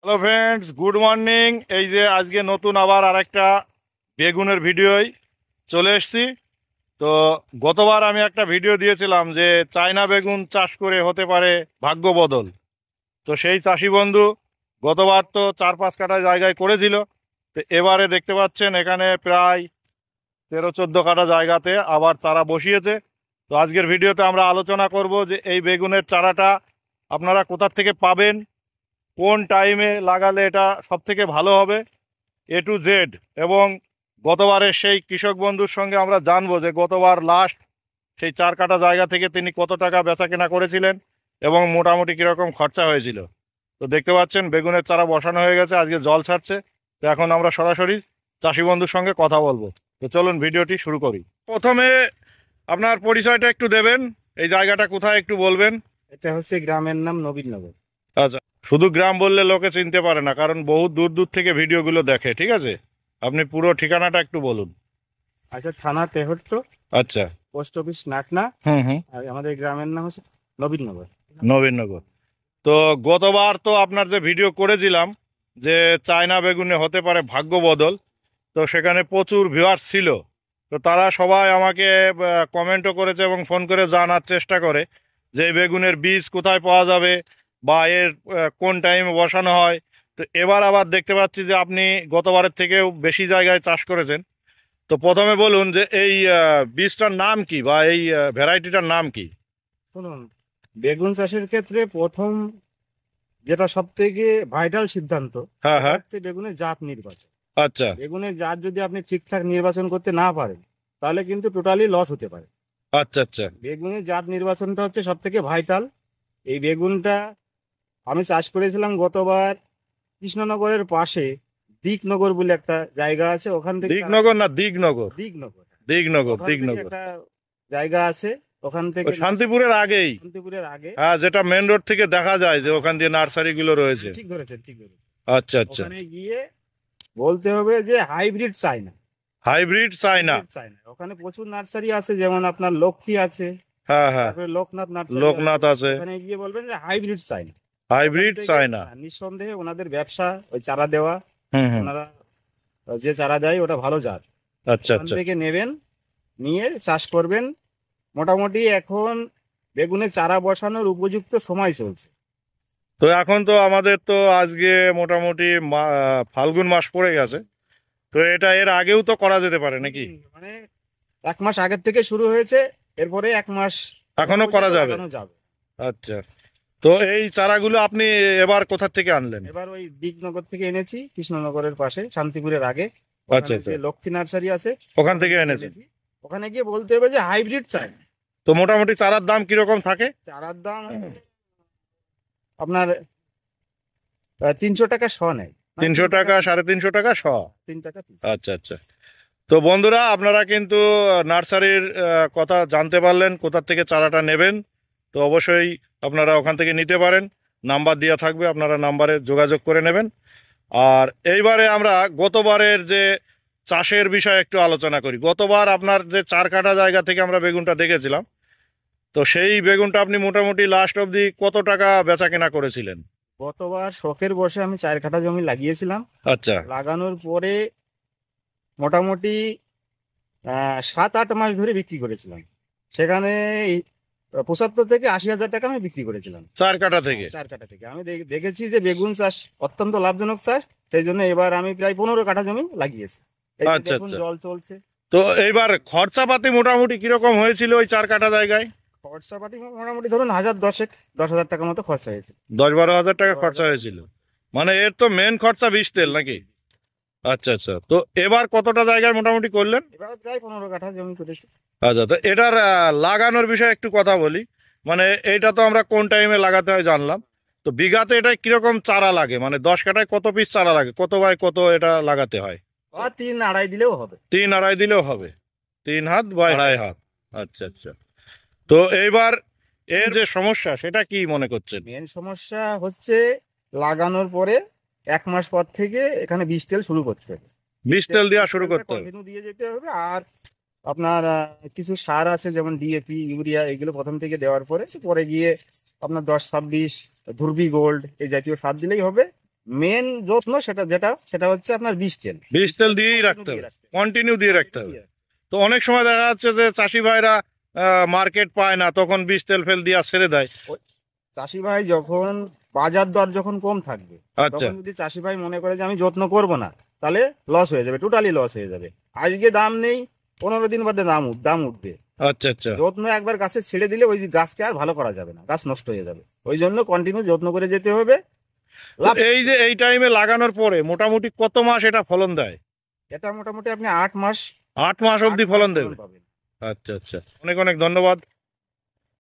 Hello friends, good morning. এই যে আজকে নতুন আবার আরেকটা বেগুনের ভিডিওই চলে এসেছি। তো গতবার আমি একটা ভিডিও দিয়েছিলাম যে চায়না বেগুন চাষ করে হতে পারে ভাগ্য বদল। তো সেই চাষি বন্ধু গতবার তো 4-5 কাঠা জায়গায় করেছিল। তো এবারে দেখতে পাচ্ছেন এখানে প্রায় 13-14 কাঠা জায়গাতে আবার চারা বসিয়েছে। তো আজকের ভিডিওতে আমরা আলোচনা করব যে এই বেগুনের চারাটা আপনারা কোথা থেকে পাবেন, কোন টাইমে লাগালে এটা সব থেকে ভালো হবে, এ টু জেড। এবং গতবারের সেই কৃষক বন্ধুর সঙ্গে আমরা জানবো যে গতবার লাস্ট সেই 4 কাঠা জায়গা থেকে তিনি কত টাকা বেচা কেনা করেছিলেন এবং মোটামুটি কীরকম খরচা হয়েছিল। তো দেখতে পাচ্ছেন বেগুনের চারা বসানো হয়ে গেছে, আজকে জল ছাড়ছে। তো এখন আমরা সরাসরি চাষি বন্ধুর সঙ্গে কথা বলবো। তো চলুন ভিডিওটি শুরু করি। প্রথমে আপনার পরিচয়টা একটু দেবেন, এই জায়গাটা কোথায় একটু বলবেন। এটা হচ্ছে গ্রামের নাম নবীননগর। আচ্ছা, শুধু গ্রাম বললে লোকে চিনতে পারে না, কারণ বহু দূর দূর থেকে ভিডিওগুলো দেখে। ঠিক আছে, আপনি পুরো ঠিকানাটা একটু বলুন। আচ্ছা, থানা তেহট্ট, আচ্ছা। Post office Natna. হুম হুম। আর আমাদের গ্রামের নাম হচ্ছে নবীননগর। নবীননগর। তো গতবার তো আপনার যে ভিডিও করেছিলাম যে চায়না বেগুনে হতে পারে ভাগ্য বদল, তো সেখানে প্রচুর ভিউয়ার্স ছিল। তো তারা সবাই আমাকে কমেন্টও করেছে এবং ফোন করে জানার চেষ্টা করে যে এই বেগুনের বীজ কোথায় পাওয়া যাবে বা এর কোন টাইমে বসানো হয়। তো এবার আবার দেখতে পাচ্ছি যে আপনি গতবারের থেকেও বেশি জায়গায় চাষ করেছেন। তো প্রথমে বলুন যে এই বীজটার নাম কি বা এই ভ্যারাইটিটার নাম কি? শুনুন, বেগুন চাষের ক্ষেত্রে প্রথম যেটা সব থেকে ভাইটাল সিদ্ধান্ত হ্যাঁ সেটা হ্যাঁ। হচ্ছে বেগুনের জাত নির্বাচন। আচ্ছা বেগুনের জাত যদি আপনি ঠিকঠাক নির্বাচন করতে না পারেন তাহলে কিন্তু টোটালি লস হতে পারে। আচ্ছা। আচ্ছা বেগুনের জাত নির্বাচনটা হচ্ছে সব থেকে ভাইটাল। এই বেগুনটা আমি চাষ করেছিলাম গতবার কৃষ্ণনগরের পাশে দিকনগর বলে একটা জায়গা আছে, ওখান থেকে দিগনগর না দিগনগর? দিকনগর দিগনগর, ওখান থেকে দিগনগর। একটা জায়গা আছে, ওখান থেকে ওই শান্তিপুরের আগেই? শান্তিপুরের আগে। হ্যাঁ, যেটা মেন রোড থেকে দেখা যায় যে ওখান দিয়ে নার্সারি গুলো রয়েছে। ঠিক ধরেছেন, ঠিক ধরেছেন। আচ্ছা আচ্ছা। ওখানে গিয়ে বলতে হবে যে hybrid China. Hybrid China? Hybrid China, ওখানে প্রচুর নার্সারি আছে, যেমন আপনার লক্ষ্মী আছে, হ্যাঁ হ্যাঁ। তারপরে লোকনাথ নার্সারি লোকনাথ আছে। ওখানে গিয়ে বলবেন যে হাইব্রিড চায়না। হাইব্রিড ওখান থেকে, চায়না। নিঃসন্দেহে ওনাদের ব্যবসা ওই চারা দেওয়া। হুম হুম। ওনারা যে চারা দেয় ওটা ভালো জাত। আচ্ছা ওখান আচ্ছা। থেকে নেবেন, নিয়ে চাষ করবেন। মোটামুটি এখন বেগুনের চারা বসানোর উপযুক্ত সময় চলছে। তো এখন তো আমাদের তো আজকে মোটামুটি ফাল্গুন মাস পড়ে গেছে। তো এটা এর আগেও তো করা যেতে পারে নাকি? মানে 1 মাস আগের থেকে শুরু হয়েছে, এরপরে 1 মাস এখনো করা যাবে? লাগানো যাবে। আচ্ছা। তো এই চারাগুলো আপনি এবার কোথা থেকে আনলেন? এবার ওই দিকনগর থেকে এনেছি, কৃষ্ণনগরের পাশে শান্তিপুরের আগে। আচ্ছা ওখানে আচ্ছা। যে লক্ষ্মী নার্সারি আছে ওখান থেকে এনেছেন? এনেছি। ওখানে গিয়ে বলতে হবে যে হাইব্রিড চাই। তো মোটামুটি চারার দাম কিরকম থাকে? চারার দাম আপনার 300 টাকা শ নেয়। 300 টাকা, 350 টাকা শ? 3 টাকা পিস। আচ্ছা আচ্ছা। তো বন্ধুরা, আপনারা কিন্তু নার্সারির কথা জানতে পারলেন, কোথা থেকে চারাটা নেবেন। তো অবশ্যই আপনারা ওখান থেকে নিতে পারেন, নাম্বার দেওয়া থাকবে, আপনারা নাম্বারে যোগাযোগ করে নেবেন। আর এইবারে আমরা গতবারের যে চাষের বিষয়ে একটু আলোচনা করি। গতবার আপনার যে 4 কাঠা জায়গা থেকে আমরা বেগুনটা দেখেছিলাম, তো সেই বেগুনটা আপনি মোটামুটি লাস্ট অবধি কত টাকা বেচা কেনা করেছিলেন? গতবার শখের বসে আমি 4 কাঠা জমি লাগিয়েছিলাম। আচ্ছা। লাগানোর পরে মোটামুটি 7-8 মাস ধরে বিক্রি করেছিলাম। সেখানে 75 থেকে 80 হাজার টাকা আমি বিক্রি করেছিলাম 4 কাঠা থেকে? 4 কাঠা থেকে। আমি দেখেছি যে বেগুন চাষ অত্যন্ত লাভজনক চাষ, সেই জন্য এবার আমি প্রায় 15 কাঠা জমি লাগিয়েছি। এই যে আচ্ছা দেখুন আচ্ছা। জল চলছে। তো এইবার খরচাপাতি মোটামুটি কিরকম হয়েছিল ওই 4 কাঠা জায়গায়? খরচাপাতি মোটামুটি ধরুন 10,000 টাকা মতো খরচা হয়েছে। 10-12 হাজার টাকা খরচা হয়েছিল? মানে এর তো মেন খরচা বীজ তেল নাকি? আচ্ছা আচ্ছা। তো এবার কতটা জায়গায় মোটামুটি করলেন? এবার প্রায় 15 কাঠা জমি করেছি। আচ্ছা, তো এটার লাগানোর বিষয়ে একটু কথা বলি। মানে এইটা তো আমরা কোন টাইমে লাগাতে হয় জানলাম। তো বিঘাতে এটা কিরকম চারা লাগে, মানে 10 কাঠায় কত পিস চারা লাগে, কত বাই কত এটা লাগাতে হয়? 3-2.5 দিলেও হবে। 3-2.5 দিলেও হবে? 3 হাত বা 2.5 হাত? আচ্ছা আচ্ছা। তো এইবার এর যে সমস্যা সেটা কি মনে করছেন? মেন সমস্যা হচ্ছে লাগানোর পরে 1 মাস পর থেকে এখানে বীজ তেল শুরু করতে হবে। বীজ তেল দেওয়া শুরু করতে হবে? কন্টিনিউ দিয়ে যেতে হবে। আর আপনার কিছু সার আছে, যেমন ডিএপি, ইউরিয়া, এগুলো প্রথম থেকে দেওয়ার পরে পরে গিয়ে আপনার 10-26 ধুরবি গোল্ড এই জাতীয় সার দিলেই হবে। মেন যত্ন সেটা হচ্ছে আপনার বীজ তেল। বীজ তেল দিয়েই রাখতে হবে, কন্টিনিউ দিয়ে রাখতে হবে। তো অনেক সময় দেখা যাচ্ছে যে চাষি ভাইরা মার্কেট পায় না, তখন বীজ তেল ফেল দিয়ে ছেড়ে দেয়। চাষি ভাই যখন বাজার দর যখন কম থাকবে, আচ্ছা, তখন যদি চাষি ভাই মনে করে যে আমি যত্ন করব না, তাহলে লস হয়ে যাবে, টোটালি লস হয়ে যাবে। আজকে দাম নেই, 15 দিন বাদে দাম উঠবে। আচ্ছা, আচ্ছা। যত্ন একবার গাছে ছেড়ে দিলে ওই গাছকে আর ভালো করা যাবে না, গাছ নষ্ট হয়ে যাবে। ওই জন্য কন্টিনিউ যত্ন করে যেতে হবে। তো এই যে এই টাইমে লাগানোর পরে মোটামুটি কত মাস এটা ফলন দেয়? এটা মোটামুটি আপনি 8 মাস 8 মাস অবধি ফলন দেবে। পাবেন। আচ্ছা, আচ্ছা, অনেক অনেক ধন্যবাদ।